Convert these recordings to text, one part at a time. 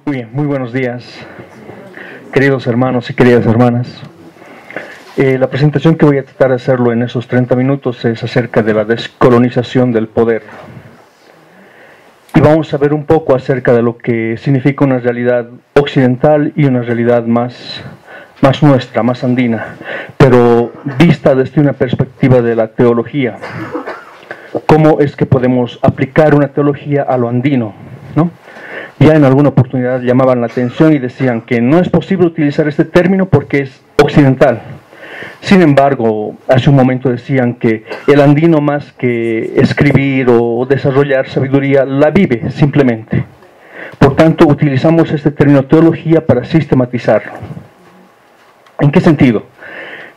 Muy bien, muy buenos días, queridos hermanos y queridas hermanas. La presentación que voy a tratar de hacerlo en esos 30 minutos es acerca de la descolonización del poder. Y vamos a ver un poco acerca de lo que significa una realidad occidental y una realidad más nuestra, más andina, pero vista desde una perspectiva de la teología. ¿Cómo es que podemos aplicar una teología a lo andino, ¿no? Ya en alguna oportunidad llamaban la atención y decían que no es posible utilizar este término porque es occidental. Sin embargo, hace un momento decían que el andino, más que escribir o desarrollar sabiduría, la vive simplemente. Por tanto, utilizamos este término teología para sistematizarlo. ¿En qué sentido?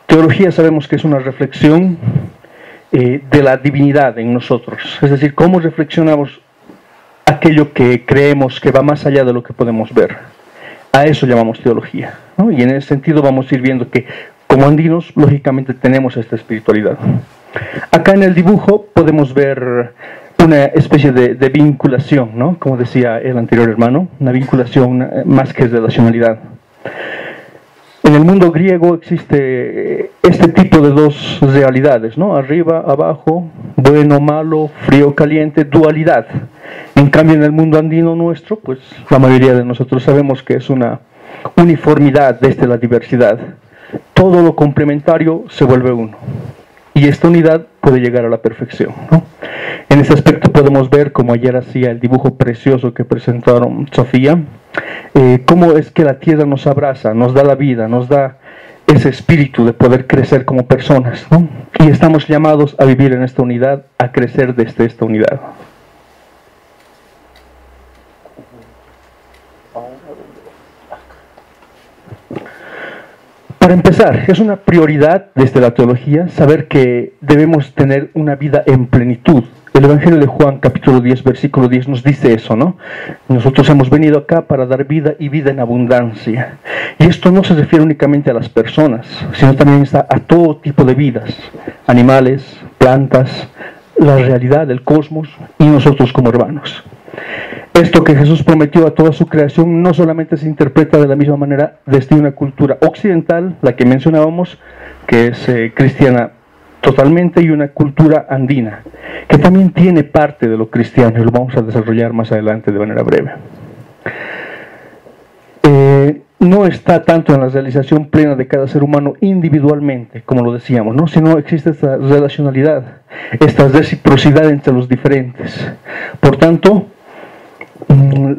Teología sabemos que es una reflexión de la divinidad en nosotros. Es decir, cómo reflexionamos aquello que creemos que va más allá de lo que podemos ver. A eso llamamos teología, ¿no? Y en ese sentido vamos a ir viendo que como andinos, lógicamente tenemos esta espiritualidad. Acá en el dibujo podemos ver una especie de vinculación, ¿no? Como decía el anterior hermano, una vinculación más que relacionalidad. En el mundo griego existe este tipo de dos realidades, ¿no? Arriba, abajo, bueno, malo, frío, caliente, dualidad. En cambio, en el mundo andino nuestro, pues la mayoría de nosotros sabemos que es una uniformidad desde la diversidad. Todo lo complementario se vuelve uno. Y esta unidad puede llegar a la perfección, ¿no? En ese aspecto podemos ver, como ayer hacía el dibujo precioso que presentaron Sofía, cómo es que la tierra nos abraza, nos da la vida, nos da ese espíritu de poder crecer como personas, ¿no? Y estamos llamados a vivir en esta unidad, a crecer desde esta unidad. Para empezar, es una prioridad desde la teología saber que debemos tener una vida en plenitud. El Evangelio de Juan, capítulo 10, versículo 10, nos dice eso, ¿no? Nosotros hemos venido acá para dar vida y vida en abundancia. Y esto no se refiere únicamente a las personas, sino también está a todo tipo de vidas, animales, plantas, la realidad del cosmos y nosotros como hermanos. Esto que Jesús prometió a toda su creación no solamente se interpreta de la misma manera desde una cultura occidental, la que mencionábamos, que es cristiana totalmente, y una cultura andina, que también tiene parte de lo cristiano, y lo vamos a desarrollar más adelante de manera breve. No está tanto en la realización plena de cada ser humano individualmente, como lo decíamos, ¿no? Sino existe esta relacionalidad, esta reciprocidad entre los diferentes. Por tanto,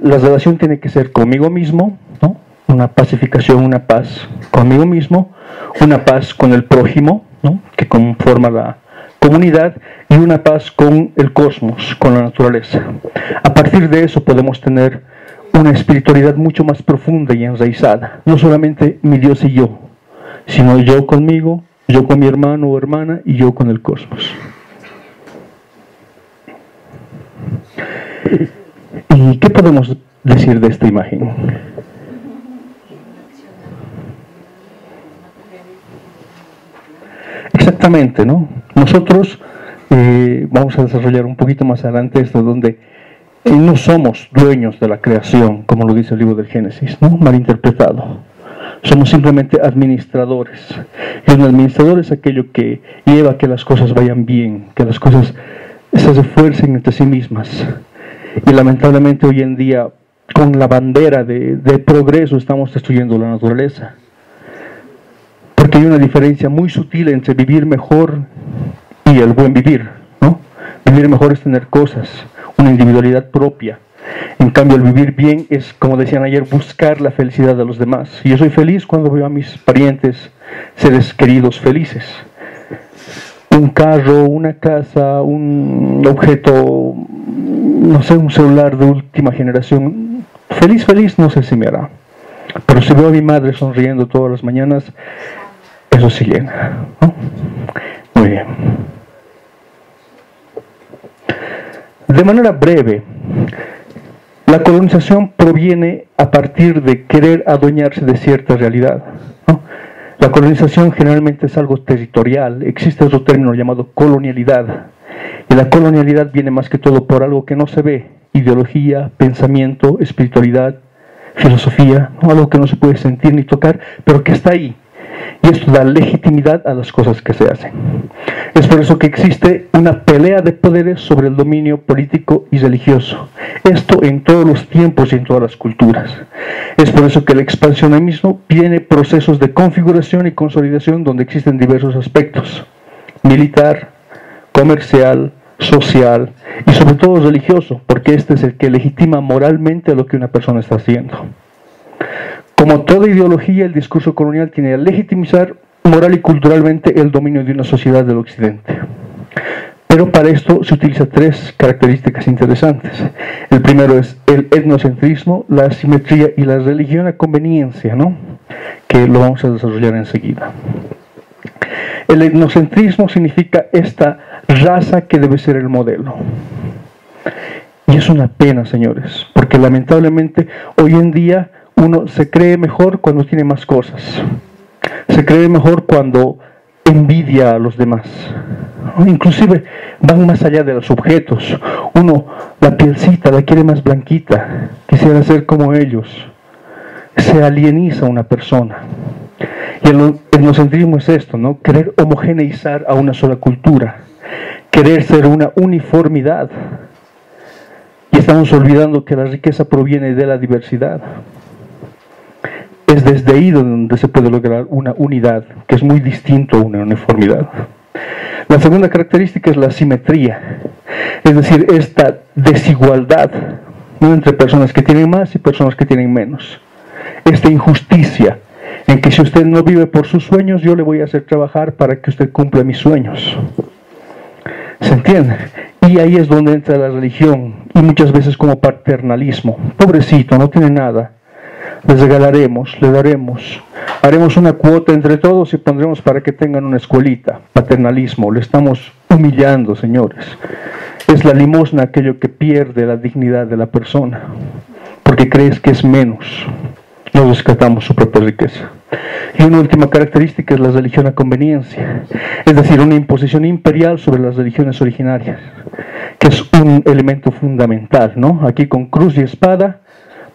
la relación tiene que ser conmigo mismo, ¿no? Una pacificación, una paz conmigo mismo, una paz con el prójimo, ¿no? Que conforma la comunidad, y una paz con el cosmos, con la naturaleza. A partir de eso podemos tener una espiritualidad mucho más profunda y enraizada. No solamente mi Dios y yo, sino yo conmigo, yo con mi hermano o hermana y yo con el cosmos. ¿Y qué podemos decir de esta imagen? Exactamente, ¿no? Nosotros vamos a desarrollar un poquito más adelante esto, donde no somos dueños de la creación, como lo dice el libro del Génesis, ¿no? Malinterpretado. Somos simplemente administradores. Y un administrador es aquello que lleva a que las cosas vayan bien, que las cosas se refuercen entre sí mismas. Y lamentablemente hoy en día, con la bandera de progreso, estamos destruyendo la naturaleza. Porque hay una diferencia muy sutil entre vivir mejor y el buen vivir, ¿no? Vivir mejor es tener cosas, una individualidad propia. En cambio, el vivir bien es, como decían ayer, buscar la felicidad de los demás. Y yo soy feliz cuando veo a mis parientes, seres queridos, felices. Un carro, una casa, un objeto, no sé, un celular de última generación, feliz no sé si me hará. Pero si veo a mi madre sonriendo todas las mañanas, eso sí llena, ¿no? Muy bien. De manera breve, la colonización proviene a partir de querer adueñarse de cierta realidad, ¿no? La colonización generalmente es algo territorial. Existe otro término llamado colonialidad. Y la colonialidad viene más que todo por algo que no se ve: ideología, pensamiento, espiritualidad, filosofía, ¿no? Algo que no se puede sentir ni tocar, pero que está ahí. Y esto da legitimidad a las cosas que se hacen. Es por eso que existe una pelea de poderes sobre el dominio político y religioso. Esto en todos los tiempos y en todas las culturas. Es por eso que el expansionismo tiene procesos de configuración y consolidación donde existen diversos aspectos: militar, comercial, social y sobre todo religioso, porque este es el que legitima moralmente lo que una persona está haciendo. Como toda ideología, el discurso colonial tiene que legitimizar moral y culturalmente el dominio de una sociedad del occidente. Pero para esto se utilizan tres características interesantes. El primero es el etnocentrismo, la asimetría y la religión a conveniencia, ¿no? Que lo vamos a desarrollar enseguida. El etnocentrismo significa esta raza que debe ser el modelo. Y es una pena, señores, porque lamentablemente hoy en día uno se cree mejor cuando tiene más cosas. Se cree mejor cuando envidia a los demás. Inclusive van más allá de los objetos. Uno, la pielcita, la quiere más blanquita. Quisiera ser como ellos. Se alieniza a una persona. Y el etnocentrismo es esto, ¿no? Querer homogeneizar a una sola cultura. Querer ser una uniformidad. Y estamos olvidando que la riqueza proviene de la diversidad. Es desde ahí donde se puede lograr una unidad, que es muy distinto a una uniformidad. La segunda característica es la asimetría, es decir, esta desigualdad, ¿no?, entre personas que tienen más y personas que tienen menos. Esta injusticia en que si usted no vive por sus sueños, yo le voy a hacer trabajar para que usted cumpla mis sueños. ¿Se entiende? Y ahí es donde entra la religión, y muchas veces como paternalismo. Pobrecito, no tiene nada. Les regalaremos, le daremos, haremos una cuota entre todos y pondremos para que tengan una escuelita. Paternalismo, le estamos humillando, señores. Es la limosna aquello que pierde la dignidad de la persona, porque crees que es menos. No rescatamos su propia riqueza. Y una última característica es la religión a conveniencia, es decir, una imposición imperial sobre las religiones originarias, que es un elemento fundamental, ¿no? Aquí con cruz y espada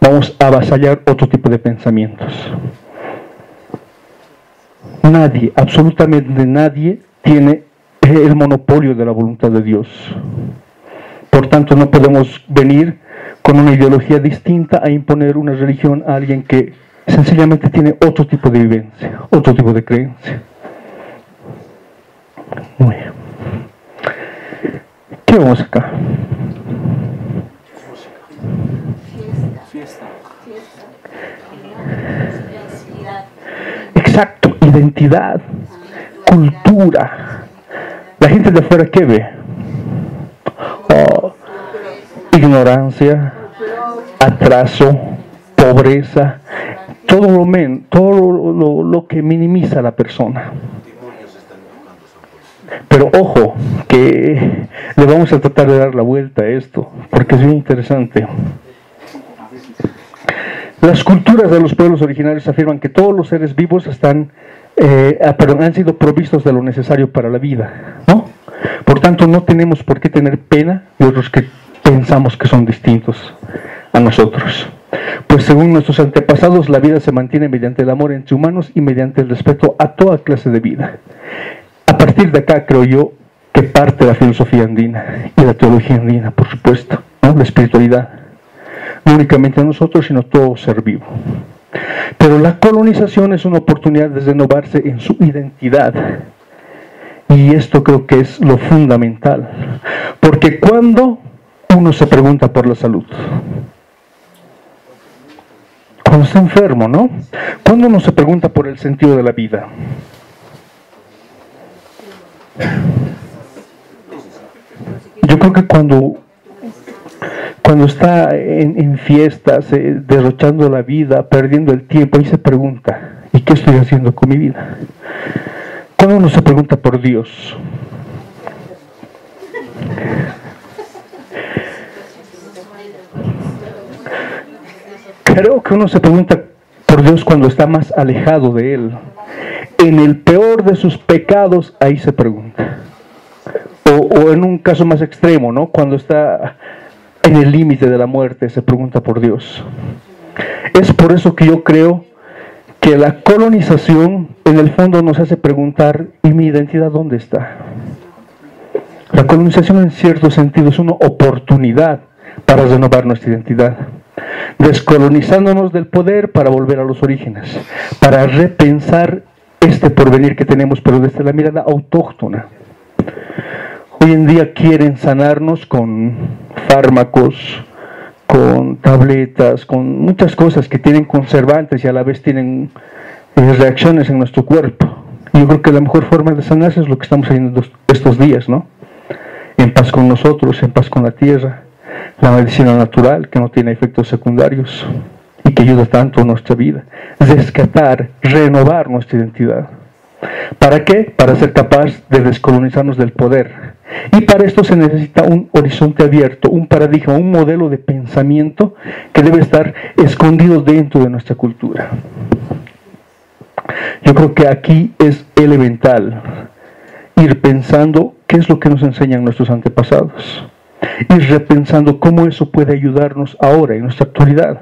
vamos a avasallar otro tipo de pensamientos. Nadie, absolutamente nadie, tiene el monopolio de la voluntad de Dios. Por tanto, no podemos venir con una ideología distinta a imponer una religión a alguien que sencillamente tiene otro tipo de vivencia, otro tipo de creencia. Muy bien. ¿Qué vamos acá? Exacto, identidad, cultura. La gente de afuera, ¿qué ve? Oh, ignorancia, atraso, pobreza, todo lo que minimiza a la persona. Pero ojo, que le vamos a tratar de dar la vuelta a esto, porque es bien interesante. Las culturas de los pueblos originarios afirman que todos los seres vivos han sido provistos de lo necesario para la vida, ¿no? Por tanto, no tenemos por qué tener pena de otros que pensamos que son distintos a nosotros. Pues según nuestros antepasados, la vida se mantiene mediante el amor entre humanos y mediante el respeto a toda clase de vida. A partir de acá, creo yo, que parte la filosofía andina y la teología andina, por supuesto, ¿no? La espiritualidad. No únicamente a nosotros, sino a todo ser vivo. Pero la colonización es una oportunidad de renovarse en su identidad. Y esto creo que es lo fundamental. Porque cuando uno se pregunta por la salud, cuando está enfermo, ¿no? Cuando uno se pregunta por el sentido de la vida. Yo creo que cuando está en fiestas, derrochando la vida, perdiendo el tiempo, ahí se pregunta, ¿y qué estoy haciendo con mi vida? Cuando uno se pregunta por Dios, creo que uno se pregunta por Dios cuando está más alejado de Él. en el peor de sus pecados, ahí se pregunta. O en un caso más extremo, ¿no? Cuando está en el límite de la muerte, se pregunta por Dios. Es por eso que yo creo que la colonización en el fondo nos hace preguntar, ¿y mi identidad dónde está? La colonización en cierto sentido es una oportunidad para renovar nuestra identidad, descolonizándonos del poder para volver a los orígenes, para repensar este porvenir que tenemos, pero desde la mirada autóctona. Hoy en día quieren sanarnos con fármacos, con tabletas, con muchas cosas que tienen conservantes y a la vez tienen reacciones en nuestro cuerpo. Yo creo que la mejor forma de sanarse es lo que estamos haciendo estos días, ¿no? En paz con nosotros, en paz con la tierra, la medicina natural que no tiene efectos secundarios y que ayuda tanto a nuestra vida. Rescatar, renovar nuestra identidad. ¿Para qué? Para ser capaz de descolonizarnos del poder. Y para esto se necesita un horizonte abierto, un paradigma, un modelo de pensamiento que debe estar escondido dentro de nuestra cultura. Yo creo que aquí es elemental ir pensando qué es lo que nos enseñan nuestros antepasados, ir repensando cómo eso puede ayudarnos ahora, en nuestra actualidad.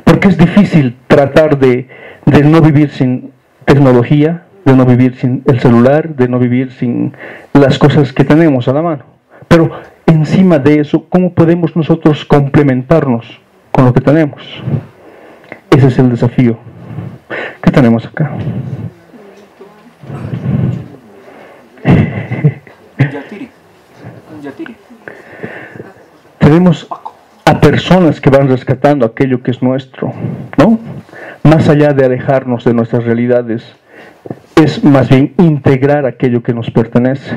Porque es difícil tratar de no vivir sin tecnología, de no vivir sin el celular, de no vivir sin las cosas que tenemos a la mano. Pero encima de eso, ¿cómo podemos nosotros complementarnos con lo que tenemos? Ese es el desafío. ¿Qué tenemos acá? Tenemos a personas que van rescatando aquello que es nuestro, ¿no? Más allá de alejarnos de nuestras realidades, es más bien integrar aquello que nos pertenece,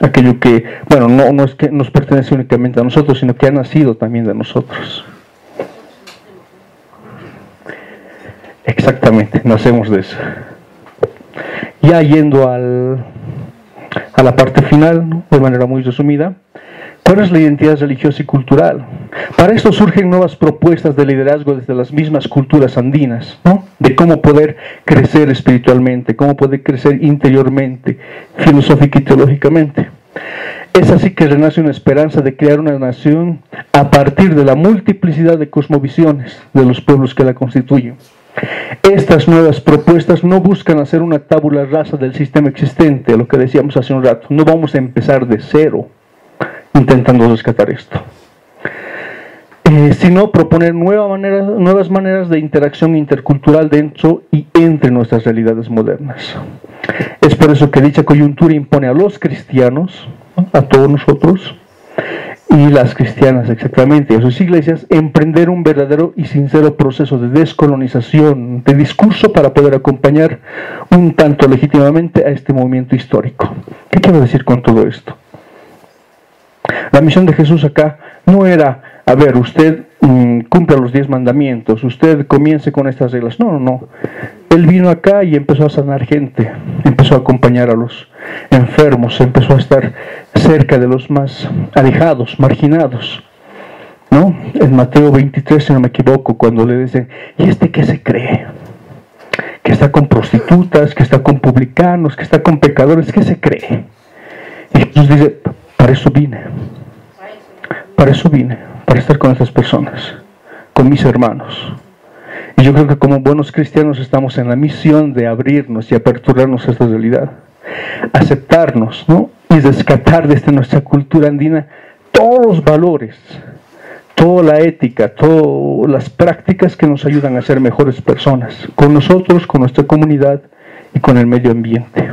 aquello que, bueno, no es que nos pertenece únicamente a nosotros, sino que ha nacido también de nosotros. Exactamente, nacemos de eso. Ya yendo a la parte final, ¿no? De manera muy resumida, ¿cuál es la identidad religiosa y cultural? Para esto surgen nuevas propuestas de liderazgo desde las mismas culturas andinas, ¿no? De cómo poder crecer espiritualmente, cómo poder crecer interiormente, filosófica y teológicamente. Es así que renace una esperanza de crear una nación a partir de la multiplicidad de cosmovisiones de los pueblos que la constituyen. Estas nuevas propuestas no buscan hacer una tabula rasa del sistema existente, lo que decíamos hace un rato. No vamos a empezar de cero intentando rescatar esto, sino proponer nuevas maneras de interacción intercultural dentro y entre nuestras realidades modernas. Es por eso que dicha coyuntura impone a los cristianos, a todos nosotros, y las cristianas exactamente, a sus iglesias, emprender un verdadero y sincero proceso de descolonización, de discurso para poder acompañar un tanto legítimamente a este movimiento histórico. ¿Qué quiero decir con todo esto? La misión de Jesús acá no era, a ver, usted cumpla los 10 mandamientos, usted comience con estas reglas. No. Él vino acá y empezó a sanar gente, empezó a acompañar a los enfermos, empezó a estar cerca de los más alejados, marginados, ¿no? En Mateo 23, si no me equivoco, cuando le dicen, ¿y este qué se cree? Que está con prostitutas, que está con publicanos, que está con pecadores, ¿qué se cree? Y Jesús dice, para eso vine, para estar con estas personas, con mis hermanos. Y yo creo que como buenos cristianos estamos en la misión de abrirnos y aperturarnos a esta realidad, aceptarnos, ¿no? Y rescatar desde nuestra cultura andina todos los valores, toda la ética, todas las prácticas que nos ayudan a ser mejores personas, con nosotros, con nuestra comunidad y con el medio ambiente.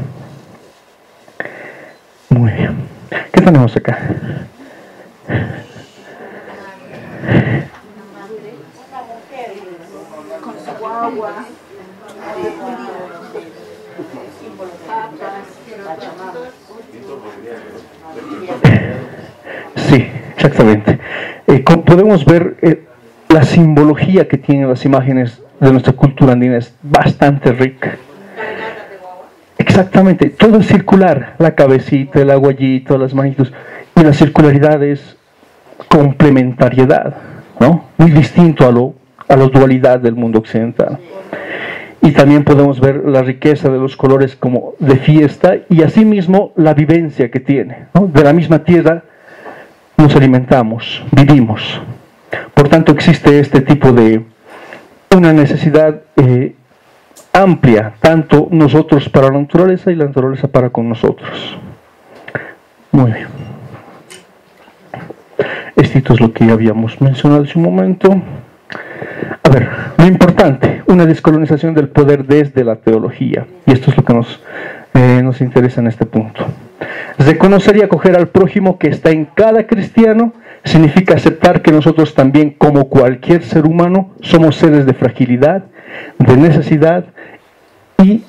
Muy bien. ¿Qué tenemos acá? Con su guagua, Sí, exactamente. Como podemos ver, la simbología que tienen las imágenes de nuestra cultura andina es bastante rica. Exactamente, todo es circular, la cabecita, el aguayito, las manitos, y la circularidad es complementariedad, ¿no? Muy distinto a la dualidad del mundo occidental. Y también podemos ver la riqueza de los colores como de fiesta y asimismo la vivencia que tiene, ¿no? De la misma tierra nos alimentamos, vivimos. Por tanto, existe este tipo de una necesidad amplia, tanto nosotros para la naturaleza y la naturaleza para con nosotros. Muy bien. Esto es lo que ya habíamos mencionado hace un momento. A ver, lo importante, una descolonización del poder desde la teología. Y esto es lo que nos interesa en este punto. Reconocer y acoger al prójimo que está en cada cristiano significa aceptar que nosotros también, como cualquier ser humano, somos seres de fragilidad, de necesidad y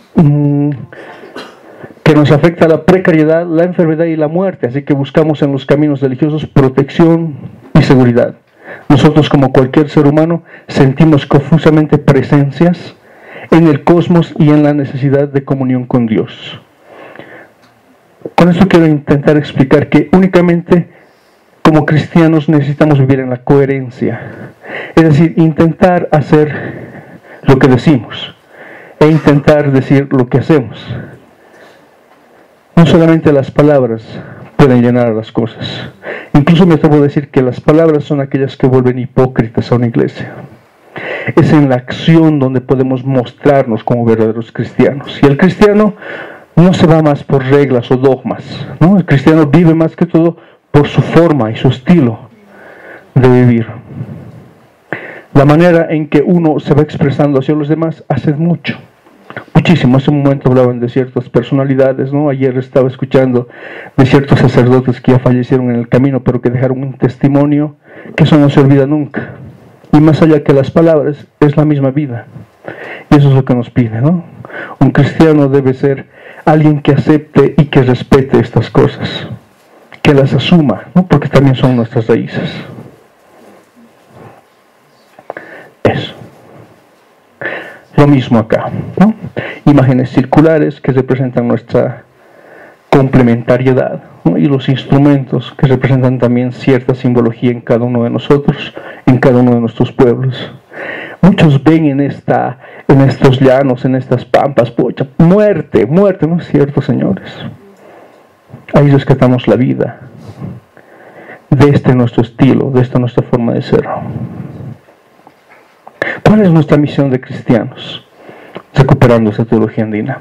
que nos afecta la precariedad, la enfermedad y la muerte. Así que buscamos en los caminos religiosos protección y seguridad. Nosotros, como cualquier ser humano, sentimos confusamente presencias en el cosmos y en la necesidad de comunión con Dios. Con esto quiero intentar explicar que únicamente como cristianos necesitamos vivir en la coherencia. Es decir, intentar hacer lo que decimos e intentar decir lo que hacemos. No solamente las palabras pueden llenar a las cosas. Incluso me atrevo a decir que las palabras son aquellas que vuelven hipócritas a una iglesia. Es en la acción donde podemos mostrarnos como verdaderos cristianos. Y el cristiano no se va más por reglas o dogmas, ¿no? El cristiano vive más que todo por su forma y su estilo de vivir. La manera en que uno se va expresando hacia los demás hace mucho. Muchísimo. Hace un momento hablaban de ciertas personalidades, ¿no? Ayer estaba escuchando de ciertos sacerdotes que ya fallecieron en el camino, pero que dejaron un testimonio que eso no se olvida nunca. Y más allá que las palabras, es la misma vida. Y eso es lo que nos pide, ¿no? Un cristiano debe ser alguien que acepte y que respete estas cosas, que las asuma, ¿no? Porque también son nuestras raíces. Eso. Lo mismo acá, ¿no? Imágenes circulares que representan nuestra complementariedad, ¿no? Y los instrumentos que representan también cierta simbología en cada uno de nosotros, en cada uno de nuestros pueblos. Muchos ven en estos llanos, en estas pampas, pucha, muerte, ¿no es cierto, señores? Ahí rescatamos la vida de este nuestro estilo, de esta nuestra forma de ser. ¿Cuál es nuestra misión de cristianos? Recuperando esa teología andina.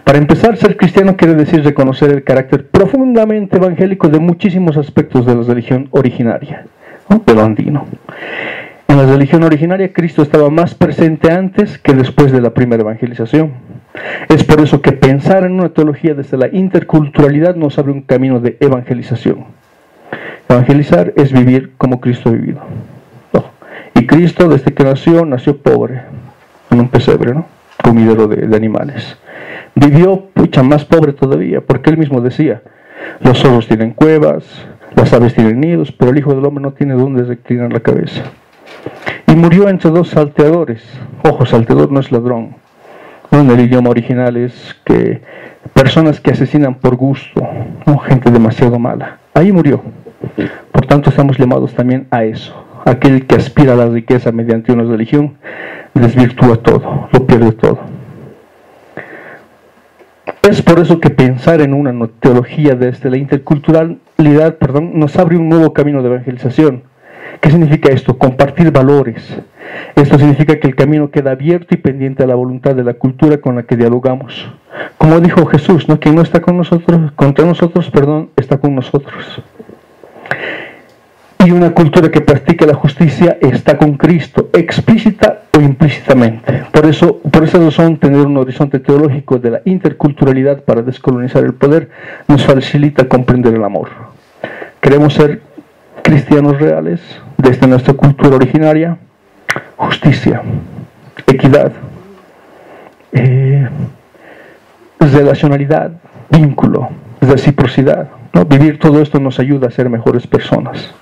Para empezar, ser cristiano quiere decir reconocer el carácter profundamente evangélico de muchísimos aspectos de la religión originaria, ¿no? De lo andino. En la religión originaria, Cristo estaba más presente antes que después de la primera evangelización. Es por eso que pensar en una teología desde la interculturalidad nos abre un camino de evangelización. Evangelizar es vivir como Cristo ha vivido. Y Cristo, desde que nació pobre, en un pesebre, ¿no? Comidero de animales. Vivió, más pobre todavía, porque él mismo decía, los zorros tienen cuevas, las aves tienen nidos, pero el Hijo del Hombre no tiene dónde reclinar la cabeza. Y murió entre dos salteadores. Ojo, salteador no es ladrón. ¿No? En el idioma original es que personas que asesinan por gusto, ¿no? Gente demasiado mala. Ahí murió. Por tanto, estamos llamados también a eso. Aquel que aspira a la riqueza mediante una religión desvirtúa todo, lo pierde todo. Es por eso que pensar en una teología desde la interculturalidad, nos abre un nuevo camino de evangelización. ¿Qué significa esto? Compartir valores. Esto significa que el camino queda abierto y pendiente a la voluntad de la cultura con la que dialogamos. Como dijo Jesús, ¿no? Quien no está con nosotros, contra nosotros, está con nosotros. Y una cultura que practica la justicia está con Cristo, explícita o implícitamente. Por esa razón, tener un horizonte teológico de la interculturalidad para descolonizar el poder nos facilita comprender el amor. Queremos ser cristianos reales desde nuestra cultura originaria, justicia, equidad, relacionalidad, vínculo, reciprocidad, ¿no? Vivir todo esto nos ayuda a ser mejores personas.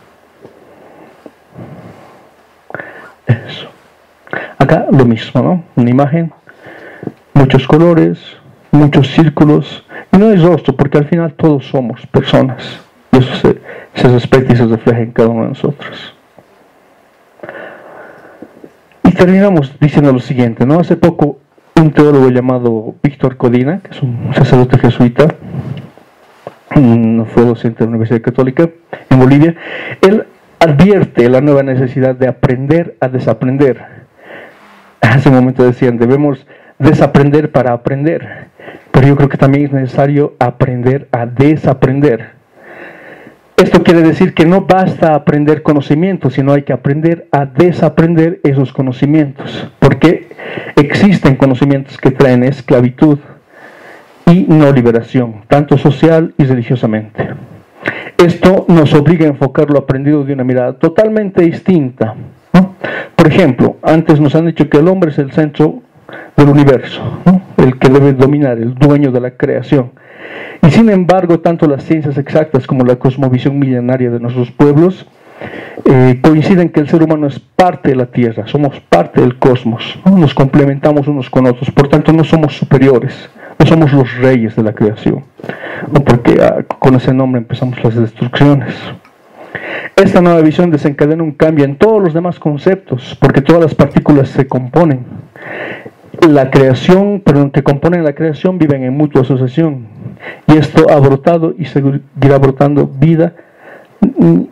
Eso. Acá lo mismo, ¿no? Una imagen, muchos colores, muchos círculos, y no hay rostro, porque al final todos somos personas, y eso se respeta y se refleja en cada uno de nosotros. Y terminamos diciendo lo siguiente, ¿no? Hace poco un teólogo llamado Víctor Codina, que es un sacerdote jesuita, fue docente de la Universidad Católica en Bolivia. Él advierte la nueva necesidad de aprender a desaprender. Hace un momento decían, debemos desaprender para aprender, pero yo creo que también es necesario aprender a desaprender. Esto quiere decir que no basta aprender conocimientos, sino hay que aprender a desaprender esos conocimientos, porque existen conocimientos que traen esclavitud y no liberación, tanto social y religiosamente. Esto nos obliga a enfocar lo aprendido de una mirada totalmente distinta, ¿no? Por ejemplo, antes nos han dicho que el hombre es el centro del universo, ¿no? El que debe dominar, el dueño de la creación. Y sin embargo, tanto las ciencias exactas como la cosmovisión milenaria de nuestros pueblos coinciden que el ser humano es parte de la Tierra, somos parte del cosmos, ¿no? Nos complementamos unos con otros, por tanto no somos superiores, no somos los reyes de la creación, ¿no? Porque con ese nombre empezamos las destrucciones. Esta nueva visión desencadena un cambio en todos los demás conceptos, porque todas las partículas se componen. La creación, perdón, que componen la creación viven en mutua asociación, y esto ha brotado y seguirá brotando vida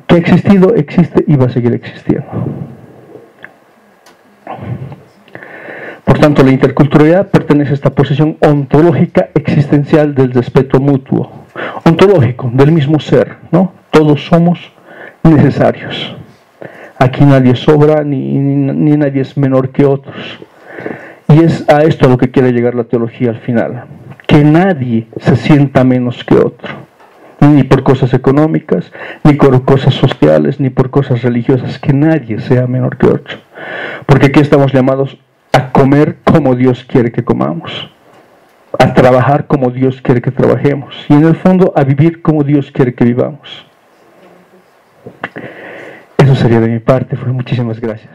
que ha existido, existe y va a seguir existiendo. Por tanto, la interculturalidad pertenece a esta posición ontológica existencial del respeto mutuo, ontológico, del mismo ser, ¿no? Todos somos necesarios. Aquí nadie sobra ni nadie es menor que otros. Y es a esto a lo que quiere llegar la teología al final, que nadie se sienta menos que otro, ni por cosas económicas, ni por cosas sociales, ni por cosas religiosas, que nadie sea menor que otro, porque aquí estamos llamados a comer como Dios quiere que comamos, a trabajar como Dios quiere que trabajemos, y en el fondo a vivir como Dios quiere que vivamos. Eso sería de mi parte. Muchísimas gracias.